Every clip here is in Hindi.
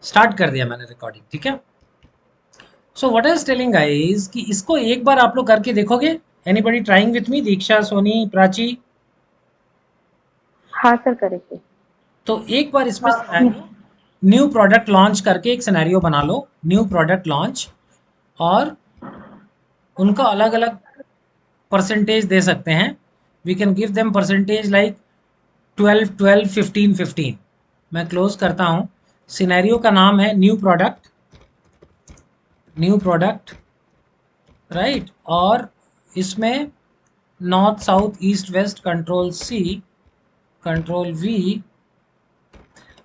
स्टार्ट कर दिया मैंने रिकॉर्डिंग, ठीक है। So what I was telling guys कि इसको एक बार आप लोग करके देखोगे। Anybody trying with me? Diksha, Soni, Prachi. हाँ सर, करेक्ट। तो एक बार इसमें सिनेरियो, न्यू प्रोडक्ट लॉन्च करके एक सिनेरियो बना लो, न्यू प्रोडक्ट लॉन्च, और उनका अलग अलग परसेंटेज दे सकते हैं। We can give them percentage like 12 12 15 15। मैं क्लोज करता हूं। सिनेरियो का नाम है new product, new product, right. और इसमें north south east west, control C, control V,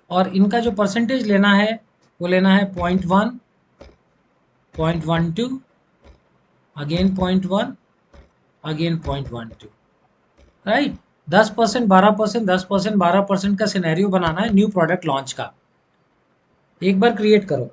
और इनका जो परसेंटेज लेना है वो लेना है 0.1, 0.12, अगेन 0.1, अगेन 0.12, राइट। 10%, 12%, 10%, 12% का सिनेरियो बनाना है न्यू प्रोडक्ट लॉन्च का। एक बार क्रिएट करो।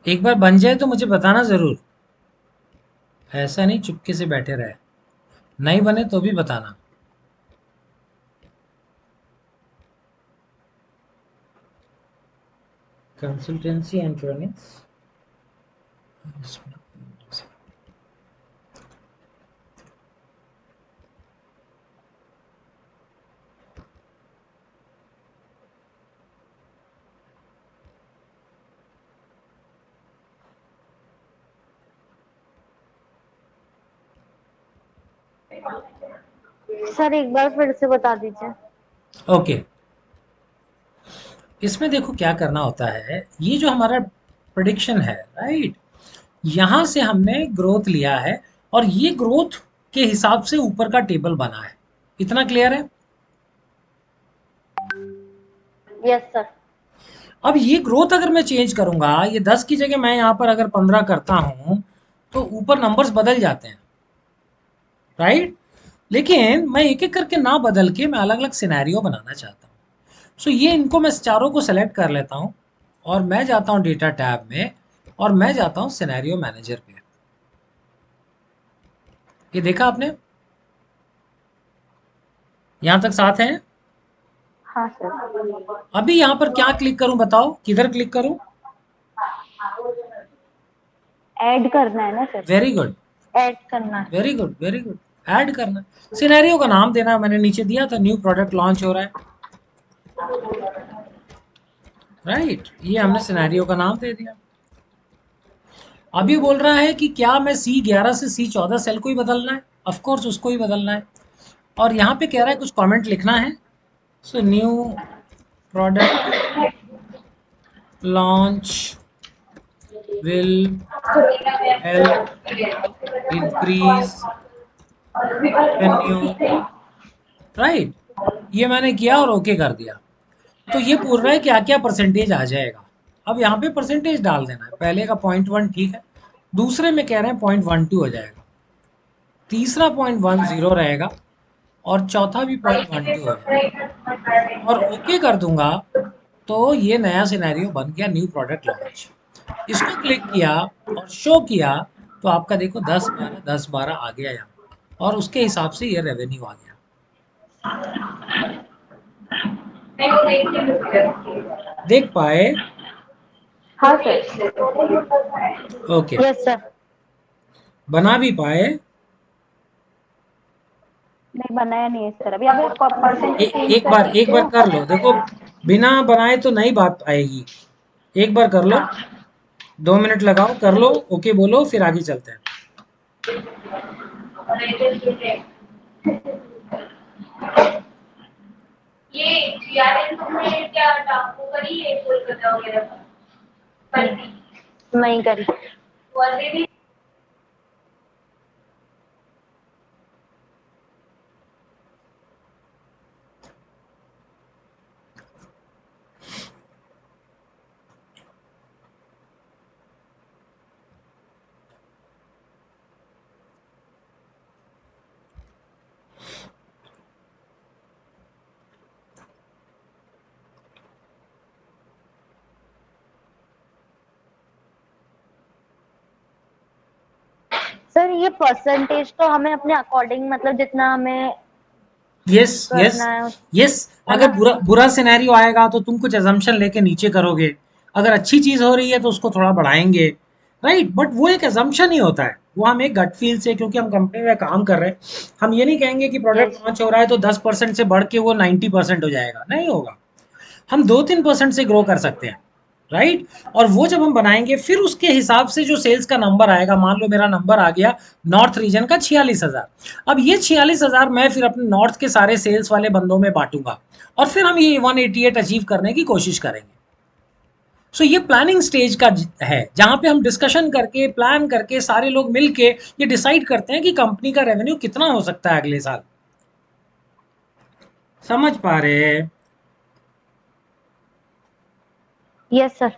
एक बार बन जाए तो मुझे बताना जरूर, ऐसा नहीं चुपके से बैठे रहे। नहीं बने तो भी बताना। कंसल्टेंसी एंड ट्रेनिंग्स, सर एक बार फिर से बता दीजिए। ओके। इसमें देखो क्या करना होता है, ये जो हमारा प्रेडिक्शन है, राइट, यहां से हमने ग्रोथ लिया है, और ये ग्रोथ के हिसाब से ऊपर का टेबल बना है। इतना क्लियर है? Yes sir. अब ये ग्रोथ अगर मैं चेंज करूंगा, ये 10 की जगह मैं यहां पर अगर 15 करता हूं, तो ऊपर नंबर्स बदल जाते हैं, राइट। लेकिन मैं एक एक करके ना बदल के मैं अलग अलग सिनेरियो बनाना चाहता हूँ। सो ये इनको मैं चारों को सेलेक्ट कर लेता हूँ, और मैं जाता हूँ डेटा टैब में, और मैं जाता हूँ सिनेरियो मैनेजर पे। ये देखा आपने? यहां तक साथ है? हाँ सर। अभी यहां पर क्या क्लिक करूं बताओ, किधर क्लिक करूं? ऐड करना है ना सर? वेरी गुड, ऐड करना है। Very good, very good. Add करना, सिनेरियो का नाम देना, मैंने नीचे दिया था न्यू प्रोडक्ट लॉन्च हो रहा है, राइट। ये हमने सिनेरियो का नाम दे दिया। अभी बोल रहा है कि क्या मैं C11 से C14 सेल को ही बदलना है? ऑफ कोर्स उसको ही बदलना है। और यहाँ पे कह रहा है कुछ कमेंट लिखना है। So new product launch will help increase revenue, right. ये मैंने किया और ओके कर दिया। तो ये पूछ रहा है क्या क्या परसेंटेज आ जाएगा। अब यहाँ पे परसेंटेज डाल देना है। पहले का 0.1 ठीक है, दूसरे में कह रहे हैं 0.12 हो जाएगा, तीसरा 0.10 रहेगा, और चौथा भी 0.12 हो जाएगा, और ओके कर दूंगा। तो ये नया सिनेरियो बन गया, न्यू प्रोडक्ट लॉन्च। इसको क्लिक किया और शो किया, तो आपका देखो 10 12 10 12 आ गया यहाँ, और उसके हिसाब से ये रेवेन्यू आ गया। देख पाए? हाँ सर। Okay, yes sir. बना भी पाए। नहीं बनाया नहीं है सर, अभी अभी परसेंटेज चेंज एक कर बार सकते हो। कर लो, देखो बिना बनाए तो नहीं बात आएगी। एक बार कर लो, हाँ 2 मिनट लगाओ, कर लो, ओके बोलो, फिर आगे चलते हैं। ये जीआरएल तुमने क्या टापू करी है कोलकाता वगैरह पर? नहीं करी। ऑलरेडी सर ये परसेंटेज तो हमें अपने अकॉर्डिंग मतलब जितना हमें यस यस करना है यस। है अगर ना। बुरा बुरा सिनेरियो आएगा तो तुम कुछ अजम्पशन लेके नीचे करोगे। अगर अच्छी चीज हो रही है तो उसको थोड़ा बढ़ाएंगे, राइट। बट वो एक अजम्पशन ही होता है, वो हम एक गट फील से, क्योंकि हम कंपनी में काम कर रहे हैं, हम ये नहीं कहेंगे कि प्रोडक्ट यस। लॉन्च हो रहा है तो 10% से बढ़ के वो 90% हो जाएगा, नहीं होगा। हम 2-3% से ग्रो कर सकते हैं, राइट। और वो जब हम बनाएंगे फिर उसके हिसाब से जो सेल्स का नंबर आएगा, मान लो मेरा नंबर आ गया नॉर्थ रीजन का 46,000। अब ये 46,000 मैं फिर अपने नॉर्थ के सारे सेल्स वाले बंदों में बांटूंगा, और फिर हम ये 188 अचीव करने की कोशिश करेंगे। सो ये प्लानिंग स्टेज का है, जहां पे हम डिस्कशन करके प्लान करके सारे लोग मिलके ये डिसाइड करते हैं कि कंपनी का रेवेन्यू कितना हो सकता है अगले साल। समझ पा रहे हैं? Yes sir.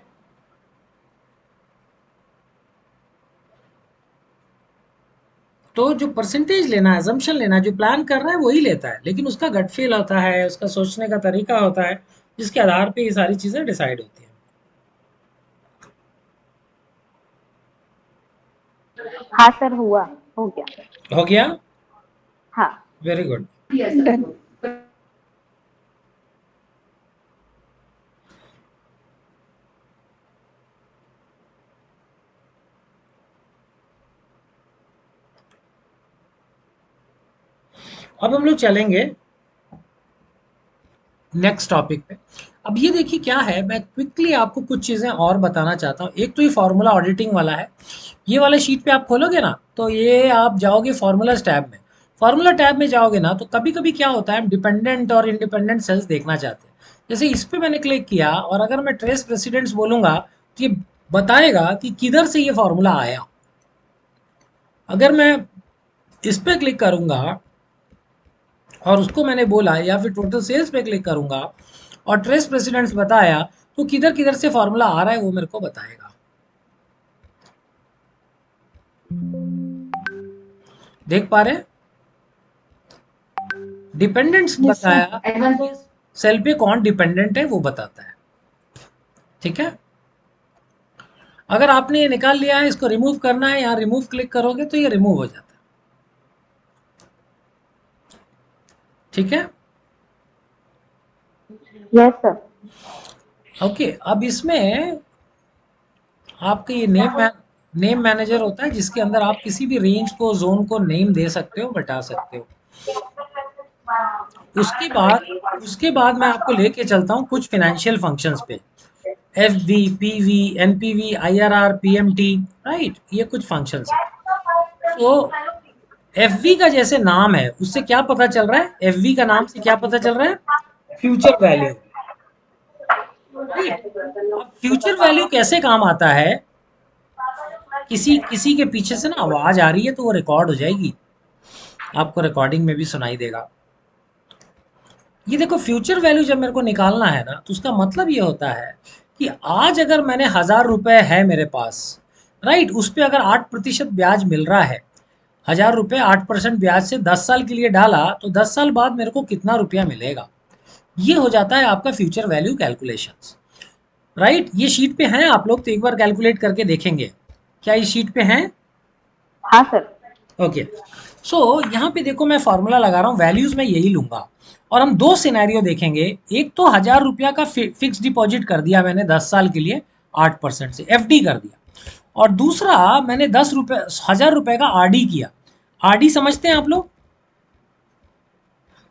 तो जो परसेंटेज लेना है, assumption लेना है, जो प्लान कर रहा है वही लेता है, लेकिन उसका गट फील होता है, उसका सोचने का तरीका होता है, जिसके आधार पे ये सारी चीजें डिसाइड होती हैं। हाँ सर हुआ, हो गया। हो गया? हाँ। Very good. डन। अब हम लोग चलेंगे नेक्स्ट टॉपिक पे। अब ये देखिए क्या है, मैं क्विकली आपको कुछ चीज़ें और बताना चाहता हूँ। एक तो ये फार्मूला ऑडिटिंग वाला है, ये वाला शीट पे आप खोलोगे ना तो ये आप जाओगे फार्मूलाज टैब में। फार्मूला टैब में जाओगे ना तो कभी कभी क्या होता है, हम डिपेंडेंट और इंडिपेंडेंट सेल्स देखना चाहते हैं। जैसे इस पे मैंने क्लिक किया और अगर मैं ट्रेस प्रेसिडेंट्स बोलूंगा तो ये बताएगा कि किधर से ये फार्मूला आया। अगर मैं इस पे क्लिक करूंगा और उसको मैंने बोला, या फिर टोटल सेल्स पे क्लिक करूंगा और ट्रेस प्रेसिडेंट्स बताया, तो किधर किधर से फॉर्मूला आ रहा है वो मेरे को बताएगा। देख पा रहे? Dependents yes sir. बताया, सेल पे कौन डिपेंडेंट है वो बताता है। ठीक है, अगर आपने ये निकाल लिया है, इसको रिमूव करना है, यहाँ रिमूव क्लिक करोगे तो ये रिमूव हो जाता है। ठीक है, यस सर। ओके। अब इसमें आपका ये नेम मैनेजर होता है, जिसके अंदर आप किसी भी रेंज को, जोन को नेम दे सकते हो, बता सकते हो। उसके बाद मैं आपको लेके चलता हूँ कुछ फाइनेंशियल फंक्शंस पे। F V, P V, N P V, I R R, P M T, right, ये कुछ फंक्शंस है। तो एफ वी का जैसे नाम है उससे क्या पता चल रहा है, एफ वी का नाम से क्या पता चल रहा है, फ्यूचर वैल्यू, राइट। अब फ्यूचर वैल्यू कैसे काम आता है, किसी किसी के पीछे से ना आवाज आ रही है तो वो रिकॉर्ड हो जाएगी, आपको रिकॉर्डिंग में भी सुनाई देगा। ये देखो, फ्यूचर वैल्यू जब मेरे को निकालना है ना तो उसका मतलब ये होता है कि आज अगर मैंने 1,000 रुपए है मेरे पास, राइट, उस पे अगर 8% ब्याज मिल रहा है, 1,000 रुपए 8% ब्याज से 10 साल के लिए डाला तो 10 साल बाद मेरे को कितना रुपया मिलेगा, ये हो जाता है आपका फ्यूचर वैल्यू कैलकुलेशंस, राइट। ये शीट पे हैं आप लोग तो एक बार कैलकुलेट करके देखेंगे, क्या इस शीट पे हैं? हाँ सर। ओके। सो यहाँ पे देखो मैं फॉर्मूला लगा रहा हूँ, वैल्यूज में यही लूंगा, और हम 2 सिनेरियो देखेंगे। एक तो 1,000 रुपया का फिक्स डिपॉजिट कर दिया मैंने 10 साल के लिए, 8% से, एफडी कर दिया। और दूसरा मैंने 10,000 रुपए का आरडी किया। आरडी समझते हैं आप लोग?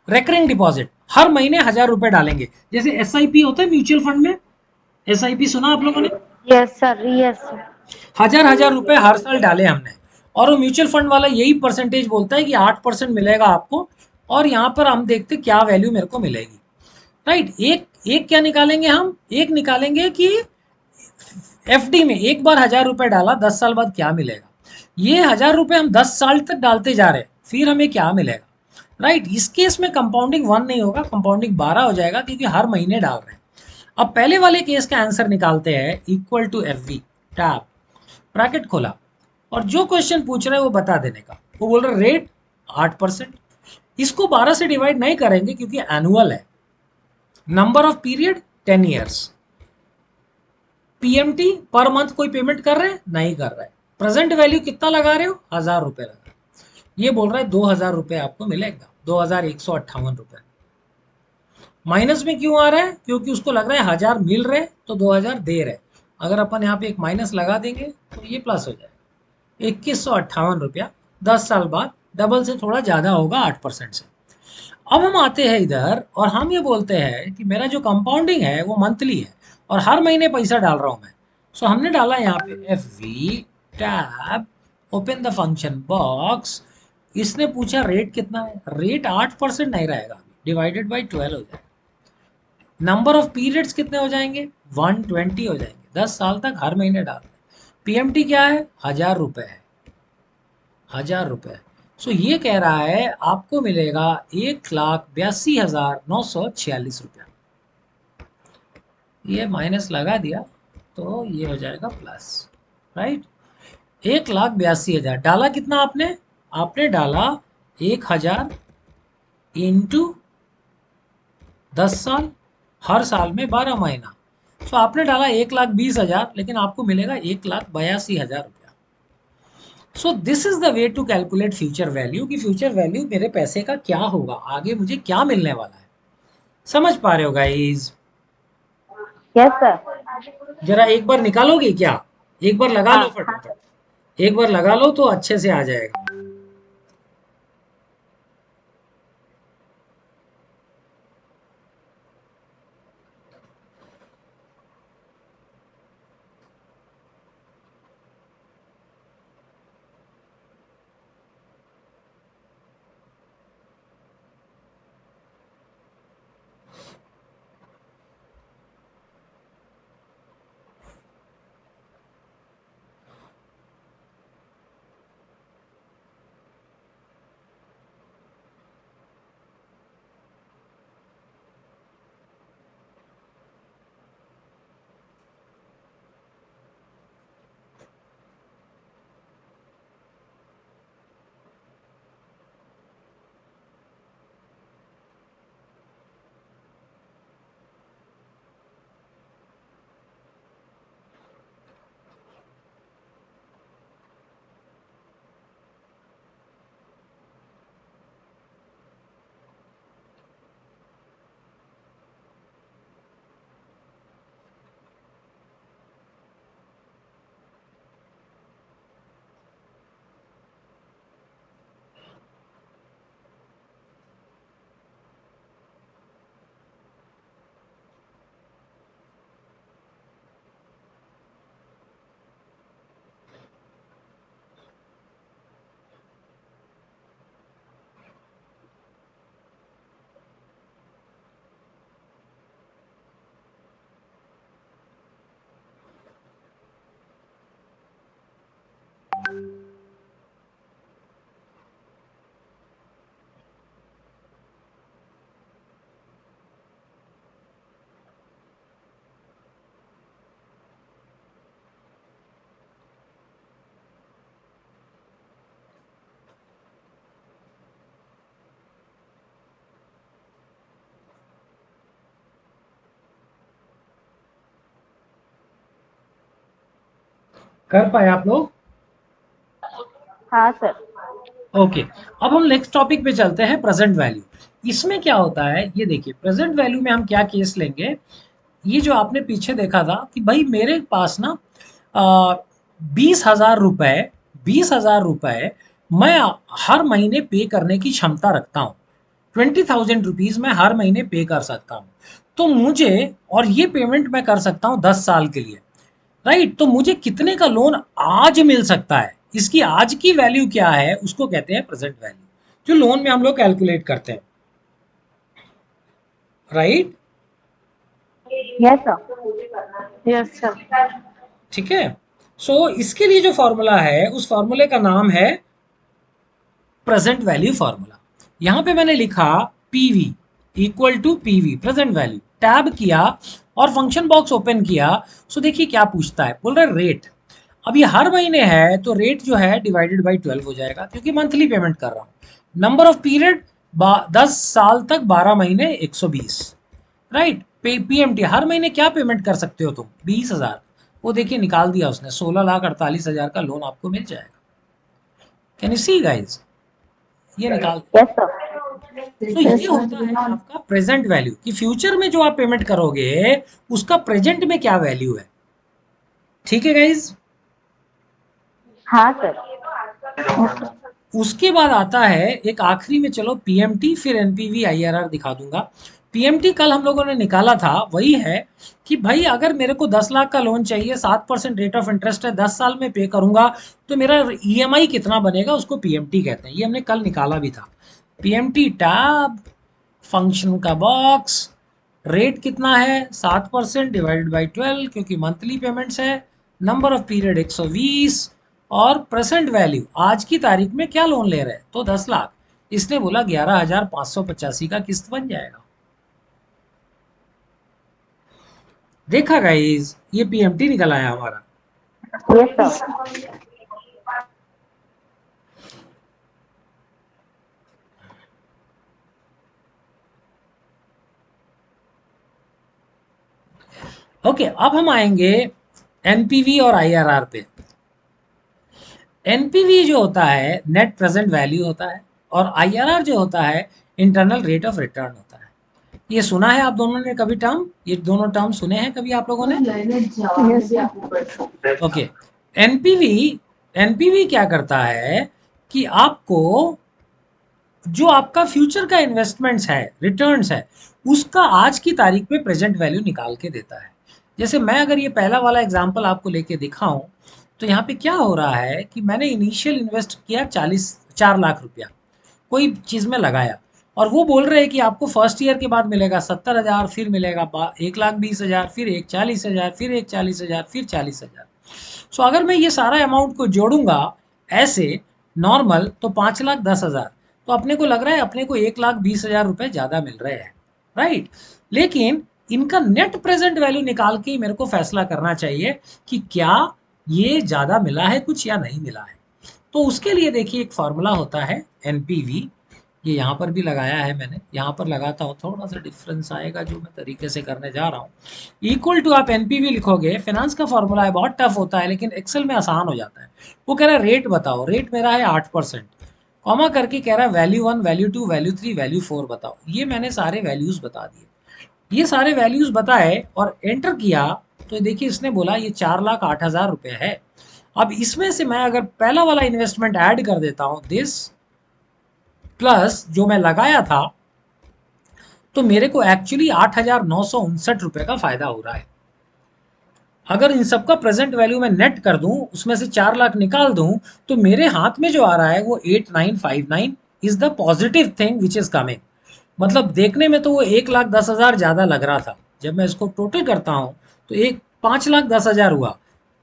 रेकरिंग डिपॉजिट, हर महीने 1,000 रुपए डालेंगे, जैसे एसआईपी होता है म्यूचुअल फंड में, एसआईपी सुना आप लोगों ने? Yes sir, yes sir. 1,000 रुपए हर साल डाले हमने, और वो म्यूचुअल फंड वाला यही परसेंटेज बोलता है कि 8% मिलेगा आपको, और यहाँ पर हम देखते क्या वैल्यू मेरे को मिलेगी, राइट। एक एक क्या निकालेंगे हम, एक निकालेंगे कि एफडी में एक बार 1,000 रुपए डाला 10 साल बाद क्या मिलेगा। ये 1,000 रुपए हम 10 साल तक डालते जा रहे हैं, फिर हमें क्या मिलेगा, राइट। इस केस में कंपाउंडिंग 1 नहीं होगा, कंपाउंडिंग 12 हो जाएगा, क्योंकि हर महीने डाल रहे हैं। अब पहले वाले केस का आंसर निकालते हैं, equal to F V, tab, bracket खोला, और जो क्वेश्चन पूछ रहे हैं वो बता देने का। वो बोल रहे रेट 8%, इसको 12 से डिवाइड नहीं करेंगे क्योंकि एनुअल है। Number of period 10 years. PMT per month कोई पेमेंट कर रहे हैं? नहीं कर रहे हैं। प्रेजेंट वैल्यू कितना लगा रहे हो? 1,000 रुपए लगा रहे हो। ये बोल रहा है 2,000 रुपए आपको मिलेगा, 2,158 रुपए। माइनस में क्यों आ रहा है? क्योंकि उसको लग रहा है 1,000 मिल रहे तो 2,000 दे रहे। अगर अपन यहाँ पे एक माइनस लगा देंगे तो ये प्लस हो जाएगा। 2,158 रुपया 10 साल बाद, डबल से थोड़ा ज्यादा होगा 8% से। अब हम आते हैं इधर और हम ये बोलते हैं कि मेरा जो कंपाउंडिंग है वो मंथली है और हर महीने पैसा डाल रहा हूं मैं। सो हमने डाला यहाँ पे F V, tab, open the function box. इसने पूछा रेट कितना है, रेट 8% नहीं रहेगा, डिवाइडेड बाई 12 हो जाएगा। नंबर ऑफ पीरियड्स कितने हो जाएंगे? 120 हो जाएंगे, 10 साल तक हर महीने डाल रहे। पीएमटी क्या है? 1,000 रुपए है, 1,000 रुपए। सो ये कह रहा है आपको मिलेगा 1,82,946 रुपया। ये माइनस लगा दिया तो ये हो जाएगा प्लस, राइट। 1,82,000 डाला कितना आपने? आपने डाला 1,000 इंटू 10 साल, हर साल में 12 महीना। तो आपने डाला 1,20,000, लेकिन आपको मिलेगा 1,82,000 रुपया। So this is the way to calculate future value, कि फ्यूचर वैल्यू मेरे पैसे का क्या होगा, आगे मुझे क्या मिलने वाला है। समझ पा रहे हो गाइस? Yes sir. जरा एक बार निकालोगे क्या? एक बार लगा लो हाँ। फटाफट, एक बार लगा लो तो अच्छे से आ जाएगा। कर पाए आप लोग? हाँ सर। ओके, अब हम नेक्स्ट टॉपिक पे चलते हैं, प्रेजेंट वैल्यू। इसमें क्या होता है ये देखिए, प्रेजेंट वैल्यू में हम क्या केस लेंगे। ये जो आपने पीछे देखा था कि भाई मेरे पास ना 20,000 रुपए 20,000 रुपए मैं हर महीने पे करने की क्षमता रखता हूँ। 20,000 रुपीज मैं हर महीने पे कर सकता हूँ। तो मुझे, और ये पेमेंट मैं कर सकता हूँ 10 साल के लिए, राइट? तो मुझे कितने का लोन आज मिल सकता है, इसकी आज की वैल्यू क्या है, उसको कहते हैं प्रेजेंट वैल्यू, जो लोन में हम लोग कैलकुलेट करते हैं, right? Yes sir. Yes sir. ठीक है। सो इसके लिए जो फॉर्मूला है, उस फॉर्मूले का नाम है प्रेजेंट वैल्यू फॉर्मूला। यहां पे मैंने लिखा PV equal to PV present value, tab किया और फंक्शन बॉक्स ओपन किया। सो देखिए क्या पूछता है, बोल रहा है रेट। अब ये हर महीने है तो रेट जो है डिवाइडेड बाई 12 हो जाएगा, क्योंकि मंथली पेमेंट कर रहा हूं। नंबर ऑफ पीरियड 10 साल तक 12 महीने 120, राइट? पीएमटी हर महीने क्या पेमेंट कर सकते हो तुम, 20,000। वो देखिए निकाल दिया उसने, 16,48,000 का लोन आपको मिल जाएगा। कैन यू सी गाइज, ये निकाल। Yes sir. तो ये होता है आपका प्रेजेंट वैल्यू, कि फ्यूचर में जो आप पेमेंट करोगे उसका प्रेजेंट में क्या वैल्यू है। ठीक है गाइज। हाँ सर। उसके बाद आता है एक आखिरी में, चलो पीएमटी, फिर एनपीवी आईआरआर दिखा दूंगा। पीएमटी कल हम लोगों ने निकाला था, वही है कि भाई अगर मेरे को 10 लाख का लोन चाहिए, 7% रेट ऑफ इंटरेस्ट है, 10 साल में पे करूंगा, तो मेरा ईएमआई कितना बनेगा, उसको पीएमटी कहते हैं। ये हमने कल निकाला भी था। पीएमटी टैब, फंक्शन का बॉक्स, रेट कितना है 7% डिवाइडेड बाई 12, क्योंकि मंथली पेमेंट्स है, नंबर ऑफ पीरियड 120, और प्रेजेंट वैल्यू आज की तारीख में क्या लोन ले रहे हैं, तो 10 लाख। इसने बोला 11,585 का किस्त बन जाएगा। देखा गाइज, ये पीएमटी निकल आया हमारा। Yes sir. ओके, अब हम आएंगे एनपीवी और आईआरआर पे। एनपीवी जो होता है नेट प्रेजेंट वैल्यू होता है, और आईआरआर जो होता है इंटरनल रेट ऑफ रिटर्न होता है। ये सुना है आप दोनों ने कभी टर्म, ये दोनों टर्म सुने हैं कभी आप लोगों ने? ओके। एनपीवी, एनपीवी क्या करता है कि आपको जो आपका फ्यूचर का इन्वेस्टमेंट्स है, रिटर्न्स है, उसका आज की तारीख में प्रेजेंट वैल्यू निकाल के देता है। जैसे मैं अगर ये पहला वाला एग्जांपल आपको लेके दिखाऊं, तो यहाँ पे क्या हो रहा है कि मैंने इनिशियल इन्वेस्ट किया 4 लाख रुपया कोई चीज़ में लगाया, और वो बोल रहे हैं कि आपको फर्स्ट ईयर के बाद मिलेगा 70,000, फिर मिलेगा 1,20,000, फिर 1,40,000, फिर 1,40,000, फिर 40,000। सो अगर मैं ये सारा अमाउंट को जोड़ूंगा ऐसे नॉर्मल, तो 5,10,000, तो अपने को लग रहा है अपने को 1,20,000 रुपए ज़्यादा मिल रहे हैं, राइट? लेकिन इनका नेट प्रेजेंट वैल्यू निकाल के ही मेरे को फैसला करना चाहिए कि क्या ये ज़्यादा मिला है कुछ या नहीं मिला है। तो उसके लिए देखिए एक फॉर्मूला होता है एनपीवी, ये यहाँ पर भी लगाया है मैंने, यहाँ पर लगाता हूँ थोड़ा सा डिफरेंस आएगा जो मैं तरीके से करने जा रहा हूँ। इक्वल टू आप एनपीवी लिखोगे, फाइनेंस का फॉर्मूला है, बहुत टफ होता है लेकिन एक्सेल में आसान हो जाता है। वो कह रहा है रेट बताओ, रेट मेरा है 8%, कॉमा करके कह रहा है वैल्यू 1, वैल्यू 2, वैल्यू 3, वैल्यू 4 बताओ। ये मैंने सारे वैल्यूज बता दिए, ये सारे वैल्यूज बताए और एंटर किया, तो देखिए इसने बोला ये 4,08,000 रुपये है। अब इसमें से मैं अगर पहला वाला इन्वेस्टमेंट ऐड कर देता हूं, दिस प्लस जो मैं लगाया था, तो मेरे को एक्चुअली 8,959 रुपए का फायदा हो रहा है। अगर इन सब का प्रेजेंट वैल्यू मैं नेट कर दूं, उसमें से 4 लाख निकाल दूं, तो मेरे हाथ में जो आ रहा है वो 8,959 is the positive thing which is coming. मतलब देखने में तो वो 1,10,000 ज्यादा लग रहा था, जब मैं इसको टोटल करता हूं तो एक 5,10,000 हुआ,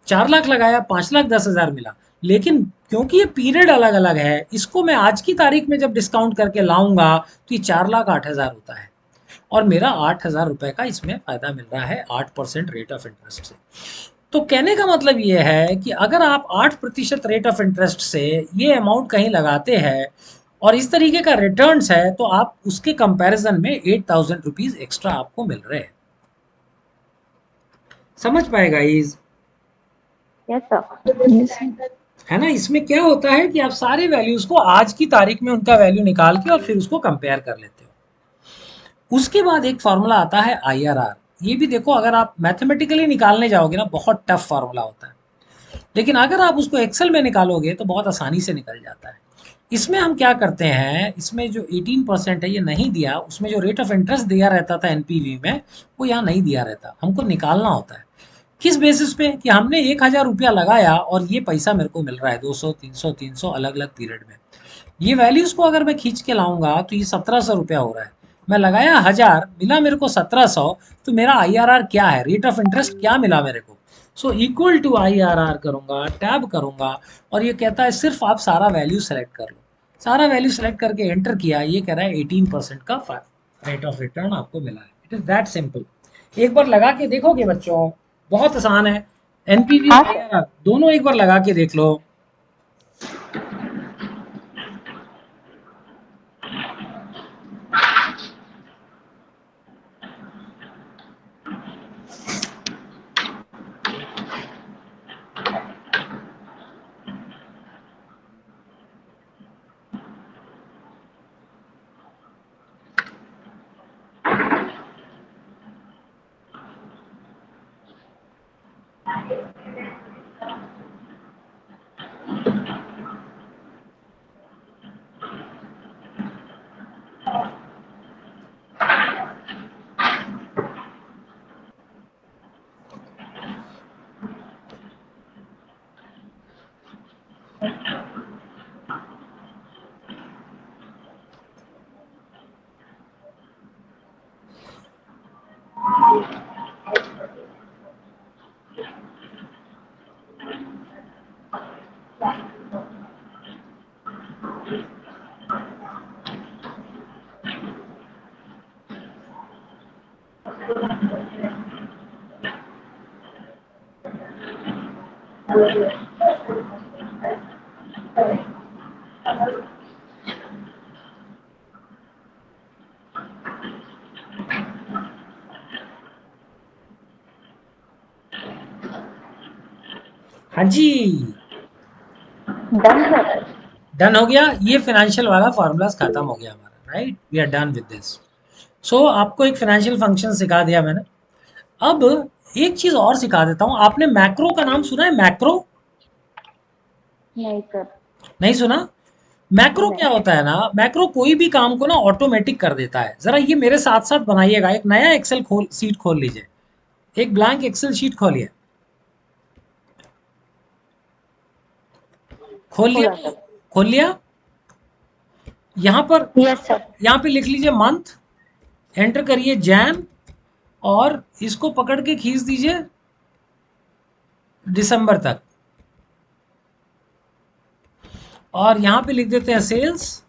4 लाख लगाया, 5,10,000 मिला। लेकिन क्योंकि ये पीरियड अलग अलग है, इसको मैं आज की तारीख में जब डिस्काउंट करके लाऊंगा तो ये 4,08,000 होता है, और मेरा 8,000 रुपए का इसमें फायदा मिल रहा है 8% रेट ऑफ इंटरेस्ट से। तो कहने का मतलब ये है कि अगर आप 8% रेट ऑफ इंटरेस्ट से ये अमाउंट कहीं लगाते हैं और इस तरीके का रिटर्न्स है, तो आप उसके कंपैरिजन में 8,000 रुपीज एक्स्ट्रा आपको मिल रहे हैं। समझ पाएगा इज? Yes sir. है ना? इसमें क्या होता है कि आप सारे वैल्यूज को आज की तारीख में उनका वैल्यू निकाल के और फिर उसको कंपेयर कर लेते हो। उसके बाद एक फॉर्मूला आता है आईआरआर। ये भी देखो, अगर आप मैथमेटिकली निकालने जाओगे ना, बहुत टफ फार्मूला होता है, लेकिन अगर आप उसको एक्सेल में निकालोगे तो बहुत आसानी से निकल जाता है। इसमें हम क्या करते हैं, इसमें जो 18% है ये नहीं दिया, उसमें जो रेट ऑफ इंटरेस्ट दिया रहता था एनपीवी में, वो यहाँ नहीं दिया रहता, हमको निकालना होता है। किस बेसिस पे कि हमने 1000 रुपया लगाया और ये पैसा मेरे को मिल रहा है 200 300 300 अलग अलग पीरियड में। ये वैल्यूज को अगर मैं खींच के लाऊंगा तो ये 1700 रुपया हो रहा है। मैं लगाया 1000, मिला मेरे को 1700, तो मेरा आईआरआर क्या है, रेट ऑफ इंटरेस्ट क्या मिला मेरे को। सो इक्वल टू आईआरआर करूंगा, टैब करूंगा, और ये कहता है सिर्फ आप सारा वैल्यू सेलेक्ट कर लो। सारा वैल्यू सेलेक्ट करके एंटर किया, ये कह रहा है 18% का रेट ऑफ रिटर्न आपको मिला है। It is that simple. एक बार लगा के देखोगे बच्चों, बहुत आसान है। एनपीवी हाँ और सर। आईआरआर दोनों एक बार लगा के देख लो। हाँ जी, डन सर। डन हो गया। ये फाइनेंशियल वाला फार्मूलाज खत्म हो गया हमारा, right, we are done with this. So आपको एक फाइनेंशियल फंक्शन सिखा दिया मैंने। अब एक चीज और सिखा देता हूँ। आपने मैक्रो का नाम सुना है? मैक्रो नहीं सर। नहीं सुना? मैक्रो नहीं। क्या होता है ना, मैक्रो कोई भी काम को ना ऑटोमेटिक कर देता है। जरा ये मेरे साथ साथ बनाइएगा। एक नया एक्सेल शीट खोल लीजिए, एक ब्लैंक एक्सेल शीट खोलिए। खोल लिया? खोला सर। खोल लिया? यहाँ पर, यस सर। यहाँ पे लिख लीजिए मंथ, एंटर करिए जैन, और इसको पकड़ के खींच दीजिए दिसंबर तक, और यहाँ पे लिख देते हैं सेल्स,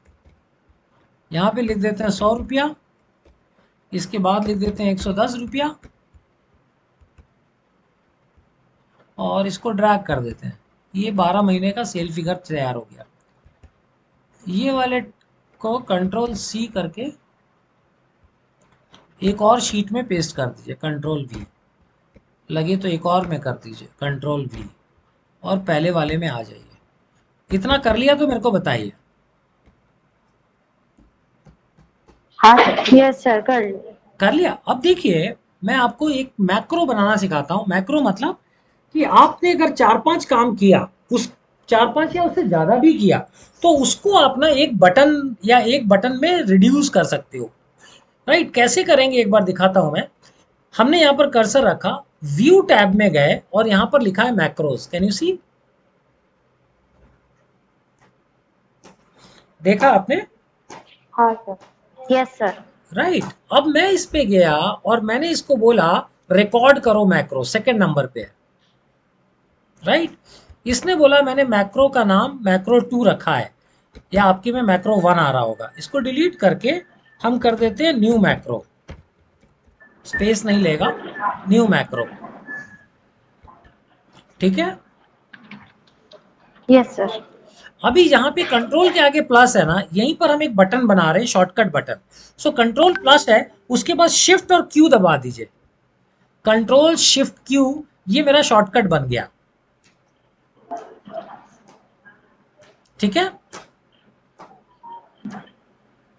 यहाँ पे लिख देते हैं 100 रुपया, इसके बाद लिख देते हैं 110 रुपया, और इसको ड्रैग कर देते हैं। ये 12 महीने का सेल फिगर तैयार हो गया। ये वाले को कंट्रोल सी करके एक और शीट में पेस्ट कर दीजिए, कंट्रोल वी, लगे तो एक और में कर दीजिए कंट्रोल वी, और पहले वाले में आ जाइए। इतना कर लिया तो मेरे को बताइए। हाँ सर। यस सर, कर लिया। कर लिया? अब देखिए, मैं आपको एक मैक्रो बनाना सिखाता हूँ। मैक्रो मतलब कि आपने अगर 4-5 काम किया, उस 4-5 या उससे ज़्यादा भी किया, तो उसको आप ना एक बटन या एक बटन में रिड्यूस कर सकते हो। राइट? कैसे करेंगे एक बार दिखाता हूँ मैं। हमने यहाँ पर कर्सर रखा, व्यू टैब में गए, और यहाँ पर लिखा है मैक्रोस। Can you see? देखा आपने? हाँ सर। Yes sir. राइट। अब मैं इस पे गया और मैंने इसको बोला रिकॉर्ड करो मैक्रो, सेकंड नंबर पे है। राइट। इसने बोला, मैंने मैक्रो का नाम मैक्रो 2 रखा है, या आपकी में मैक्रो 1 आ रहा होगा। इसको डिलीट करके हम कर देते हैं न्यू मैक्रो, स्पेस नहीं लेगा, न्यू मैक्रो। ठीक है? Yes sir. अभी यहाँ पे कंट्रोल के आगे प्लस है ना, यहीं पर हम एक बटन बना रहे हैं, shortcut button. So control plus है, उसके बाद शिफ्ट और क्यू दबा दीजिए। कंट्रोल शिफ्ट क्यू, ये मेरा शॉर्टकट बन गया। ठीक है?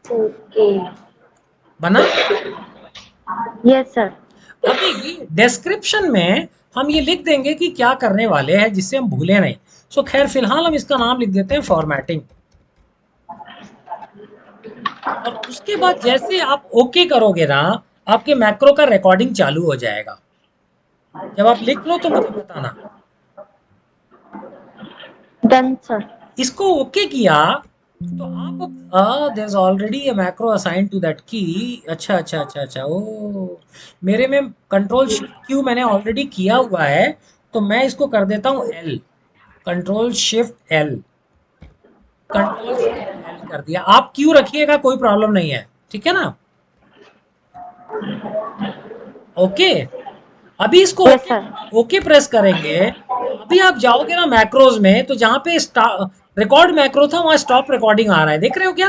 ओके। बना? Yes sir. अभी डिस्क्रिप्शन में हम ये लिख देंगे कि क्या करने वाले हैं जिससे हम भूले नहीं। सो खैर फिलहाल हम इसका नाम लिख देते हैं फॉर्मेटिंग। और उसके बाद जैसे आप ओके करोगे ना, आपके मैक्रो का रिकॉर्डिंग चालू हो जाएगा। जब आप लिख लो तो मुझे बताना। Done sir. इसको ओके किया तो आप there is already a macro assign to that key. अच्छा अच्छा अच्छा अच्छा, ओ मेरे में कंट्रोल शिफ्ट क्यू मैंने ऑलरेडी किया हुआ है, तो मैं इसको कर देता हूँ L. Control shift L, control shift L कर दिया। आप क्यू रखिएगा, कोई प्रॉब्लम नहीं है, ठीक है ना। ओके, अभी इसको yes okay sir. Okay press करेंगे तो अभी आप जाओगे ना मैक्रोज में, तो जहां पे रिकॉर्ड मैक्रो था वहां स्टॉप रिकॉर्डिंग आ रहा है, देख रहे हो क्या।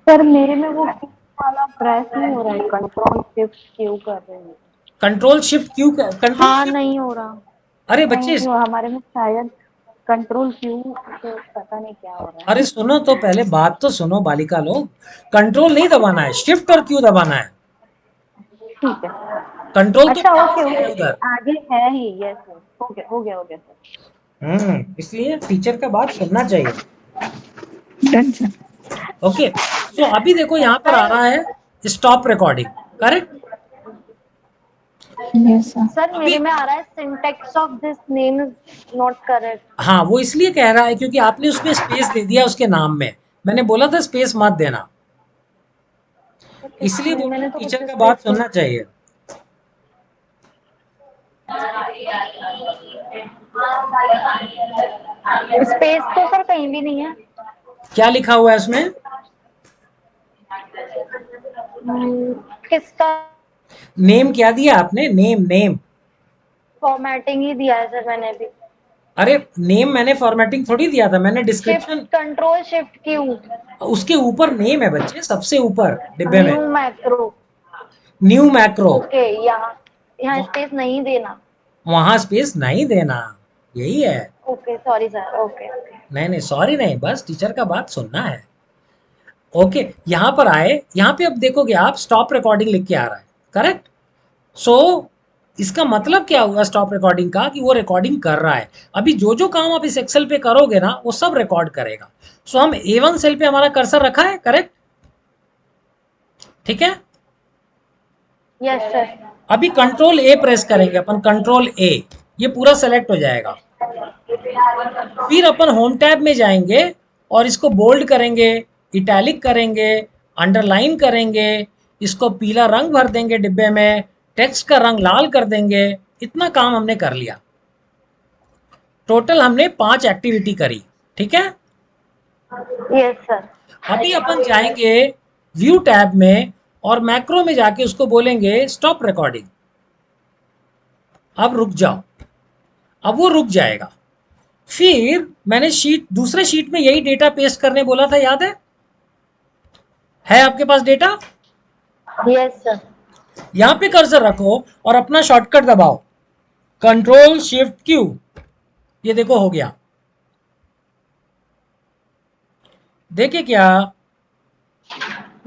सर मेरे में वो Q वाला प्रेस नहीं हो रहा है, कंट्रोल शिफ्ट क्यू कर रहे हैं। कंट्रोल शिफ्ट क्यू, कंट्रोल हाँ शिफ्ट। नहीं हो रहा। अरे बच्चे, नहीं हुआ हमारे में शायद कंट्रोल क्यू से पता नहीं क्या हो रहा अरे है। सुनो तो, पहले बात तो सुनो बालिका लोग। कंट्रोल नहीं दबाना है, शिफ्ट और क्यू दबाना है। ठीक है। कंट्रोल तो अच्छा पहले ओके से है ओके, उधर। आगे है ही। यस सर, हो गया सर। इसलिए टीचर का बात सुनना चाहिए। Done sir. ओके, सो अभी देखो यहाँ पर आ सर रहा है stop recording, correct. Yes sir. Sir अभी मेरे में आ रहा है syntax of this name is not correct. हाँ, वो इसलिए कह रहा है क्योंकि आपने उसमें स्पेस दे दिया उसके नाम में। मैंने बोला था स्पेस मत देना, इसलिए नहीं बोल रहा मैंने हूँ तो कुछ टीचर का स्पेस बात नहीं। सुनना चाहिए। स्पेस तो सर कहीं भी नहीं है। क्या लिखा हुआ है उसमें। किसका। नेम क्या दिया आपने, नेम नेम। फॉर्मेटिंग ही दिया है सर मैंने भी। अरे नेम मैंने फॉर्मेटिंग थोड़ी दिया था, मैंने shift description. Control shift Q. उसके ऊपर नेम है बच्चे, सबसे ऊपर डिब्बे में। New macro. New macro. Okay, यहाँ यहाँ स्पेस नहीं देना। वहां स्पेस नहीं देना, यही है। Okay sorry sir, okay okay. नहीं नहीं सॉरी नहीं, बस टीचर का बात सुनना है। ओके, यहाँ पर आए, यहाँ पे अब देखोगे आप स्टॉप रिकॉर्डिंग लिख के आ रहा है, करेक्ट। सो इसका मतलब क्या हुआ स्टॉप रिकॉर्डिंग का, कि वो रिकॉर्डिंग कर रहा है। अभी जो जो काम आप इस एक्सेल पे करोगे ना, वो सब रिकॉर्ड करेगा। सो हम A1 सेल पे हमारा कर्सर रखा है, करेक्ट, ठीक है। Yes sir. अभी कंट्रोल ए प्रेस करेंगे अपन, कंट्रोल ए, ये पूरा सेलेक्ट हो जाएगा। फिर अपन होम टैब में जाएंगे और इसको बोल्ड करेंगे, इटैलिक करेंगे, अंडरलाइन करेंगे, इसको पीला रंग भर देंगे डिब्बे में, टेक्स्ट का रंग लाल कर देंगे। इतना काम हमने कर लिया। टोटल हमने 5 एक्टिविटी करी, ठीक है। Yes sir. अभी अपन जाएंगे व्यू टैब में और मैक्रो में जाके उसको बोलेंगे स्टॉप रिकॉर्डिंग। अब रुक जाओ, अब वो रुक जाएगा। फिर मैंने शीट, दूसरे शीट में यही डेटा पेस्ट करने बोला था, याद है आपके पास डेटा। Yes sir. यहां पे कर्सर रखो और अपना शॉर्टकट दबाओ, कंट्रोल शिफ्ट क्यू। ये देखो हो गया, देखे क्या।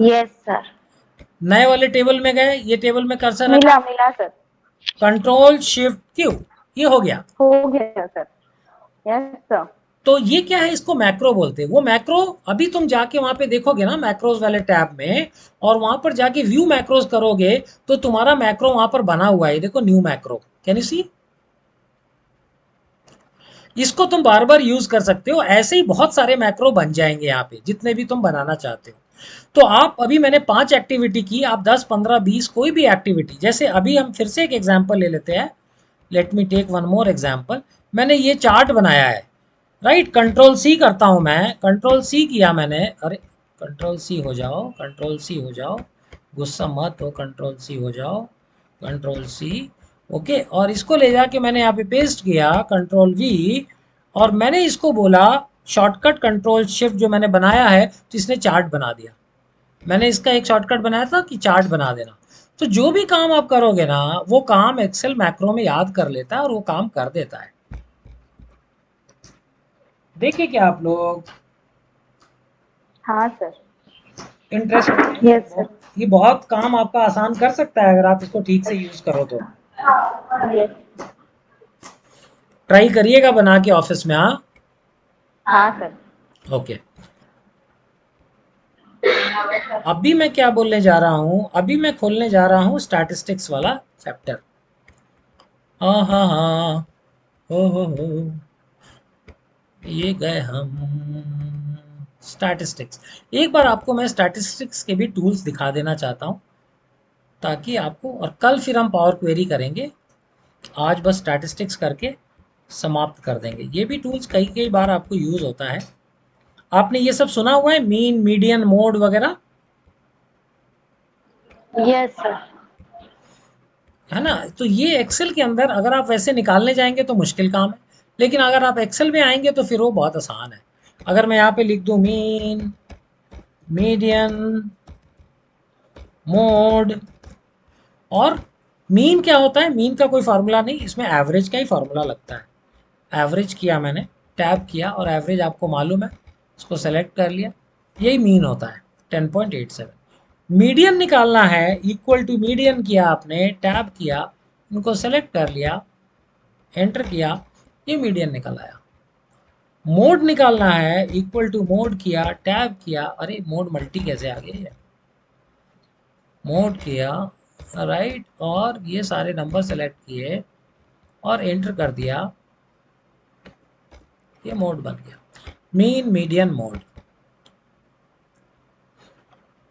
Yes sir. नए वाले टेबल में गए, ये टेबल में कर्सर रखा, मिला मिला सर। कंट्रोल शिफ्ट क्यू, ये हो गया। हो गया सर। Yes sir. तो ये क्या है, इसको मैक्रो बोलते हैं। वो मैक्रो अभी तुम जाके वहां पे देखोगे ना मैक्रोज वाले टैब में, और वहां पर जाके व्यू मैक्रोज करोगे तो तुम्हारा मैक्रो वहां पर बना हुआ है, देखो new macro, can you see. इसको तुम बार बार यूज कर सकते हो, ऐसे ही बहुत सारे मैक्रो बन जाएंगे यहाँ पे, जितने भी तुम बनाना चाहते हो। तो आप अभी, मैंने 5 एक्टिविटी की, आप 10 15 20 कोई भी एक्टिविटी, जैसे अभी हम फिर से एक एग्जांपल ले लेते हैं। Let me take one more example. मैंने ये चार्ट बनाया है, राइट। कंट्रोल सी करता हूं मैं, कंट्रोल सी किया मैंने। अरे कंट्रोल सी हो जाओ, कंट्रोल सी हो जाओ, गुस्सा मत हो, कंट्रोल सी हो जाओ, कंट्रोल सी। ओके, और इसको ले जाके मैंने यहाँ पे पेस्ट किया, कंट्रोल वी। और मैंने इसको बोला शॉर्टकट कंट्रोल शिफ्ट, जो मैंने बनाया है तो इसने चार्ट बना दिया। मैंने इसका एक शॉर्टकट बनाया था कि चार्ट बना देना। तो जो भी काम आप करोगे ना, वो काम एक्सेल मैक्रो में याद कर लेता है और वो काम कर देता है। देखिए क्या आप लोग, हाँ सर। Interest yes sir. ये बहुत काम आपका आसान कर सकता है अगर आप इसको ठीक से यूज करो तो। यस। ट्राई करिएगा बना के ऑफिस में। हाँ, हाँ सर। ओके। अभी मैं क्या बोलने जा रहा हूँ, अभी मैं खोलने जा रहा हूँ स्टैटिस्टिक्स वाला चैप्टर। हाँ हाँ हाँ, हो, ये गए हम स्टैटिस्टिक्स। एक बार आपको मैं स्टैटिस्टिक्स के भी टूल्स दिखा देना चाहता हूँ, ताकि आपको, और कल फिर हम पावर क्वेरी करेंगे। आज बस स्टैटिस्टिक्स करके समाप्त कर देंगे। ये भी टूल्स कई कई बार आपको यूज होता है। आपने ये सब सुना हुआ है, मीन, मीडियन, मोड वगैरह, यस सर। है ना? तो ये एक्सेल के अंदर अगर आप वैसे निकालने जाएंगे तो मुश्किल काम है, लेकिन अगर आप एक्सेल में आएंगे तो फिर वो बहुत आसान है। अगर मैं यहाँ पे लिख दूं मीन, मीडियन, मोड, और मीन क्या होता है, मीन का कोई फार्मूला नहीं, इसमें एवरेज का ही फार्मूला लगता है। एवरेज किया मैंने, टैब किया और एवरेज आपको मालूम है, इसको सेलेक्ट कर लिया, यही मीन होता है 10.87। मीडियन निकालना है, इक्वल टू मीडियन किया आपने, टैब किया, इनको सेलेक्ट कर लिया, एंटर किया, ये मीडियन निकल आया। मोड निकालना है, इक्वल टू मोड किया, टैब किया, अरे मोड मल्टी कैसे आ गया, मोड किया, राइट, और ये सारे नंबर सेलेक्ट किए और एंटर कर दिया, ये मोड बन गया, मीन, मीडियन, मोड।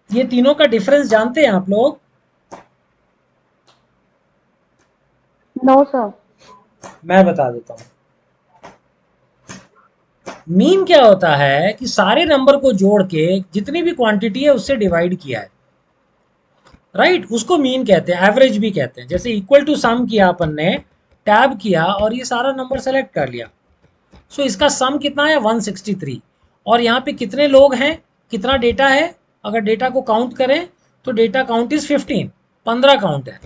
ये तीनों का डिफरेंस जानते हैं आप लोग? No sir. मैं बता देता हूँ। मीन क्या होता है कि सारे नंबर को जोड़ के जितनी भी क्वांटिटी है उससे डिवाइड किया है, राइट, उसको मीन कहते हैं, एवरेज भी कहते हैं। जैसे इक्वल टू सम किया अपन ने, टैब किया और ये सारा नंबर सेलेक्ट कर लिया, सो इसका सम कितना है 163। और यहाँ पे कितने लोग हैं, कितना डेटा है, अगर डेटा को काउंट करें तो डेटा काउंट इज 15, 15 काउंट है,